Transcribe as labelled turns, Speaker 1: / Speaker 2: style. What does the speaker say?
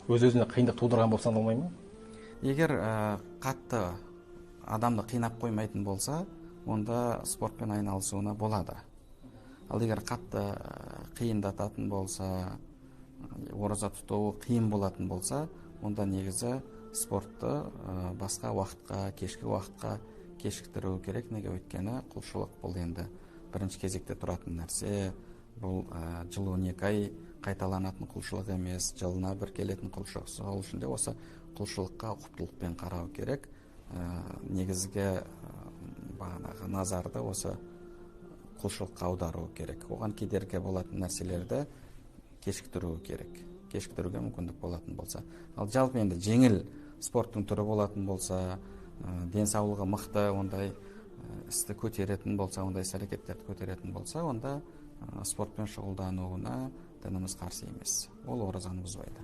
Speaker 1: өз-өзіне қиындық тудырған болып саналмай ма?
Speaker 2: Егер қатты адамды қинап қоймайтын болса, онда спортпен айналысуына болады. Ал егер қатты қиындататын болса, ораза тұту қиын болатын болса, онда негізі спортты басқа уақытқа, кешкі уақытқа кешіктіру керек. Неге өйткені құлшылық бұл енді бірінші кезекте тұратын нәрсе. Бұл жыл 12 ай қайталанатын құлшылық емес, жылына бір келетін құлшылық. Сол үшін де осы құлшылыққа ұқыптылықпен қарау керек. Негізгі бағанағы назарды осы құлшылыққа аудару керек. Оған кедергі болатын нәрселерді кешіктіру керек. Кешіктіруге мүмкіндік болатын болса. Ал жалпы енді жеңіл спорттың түрі болатын болса, денсаулығы мықты, ондай істі көтеретін болса, ондай іс-әрекеттерді көтеретін болса, онда спортпен шұғылдануына дініміз қарсы емес. Ол оразаны бұзбайды.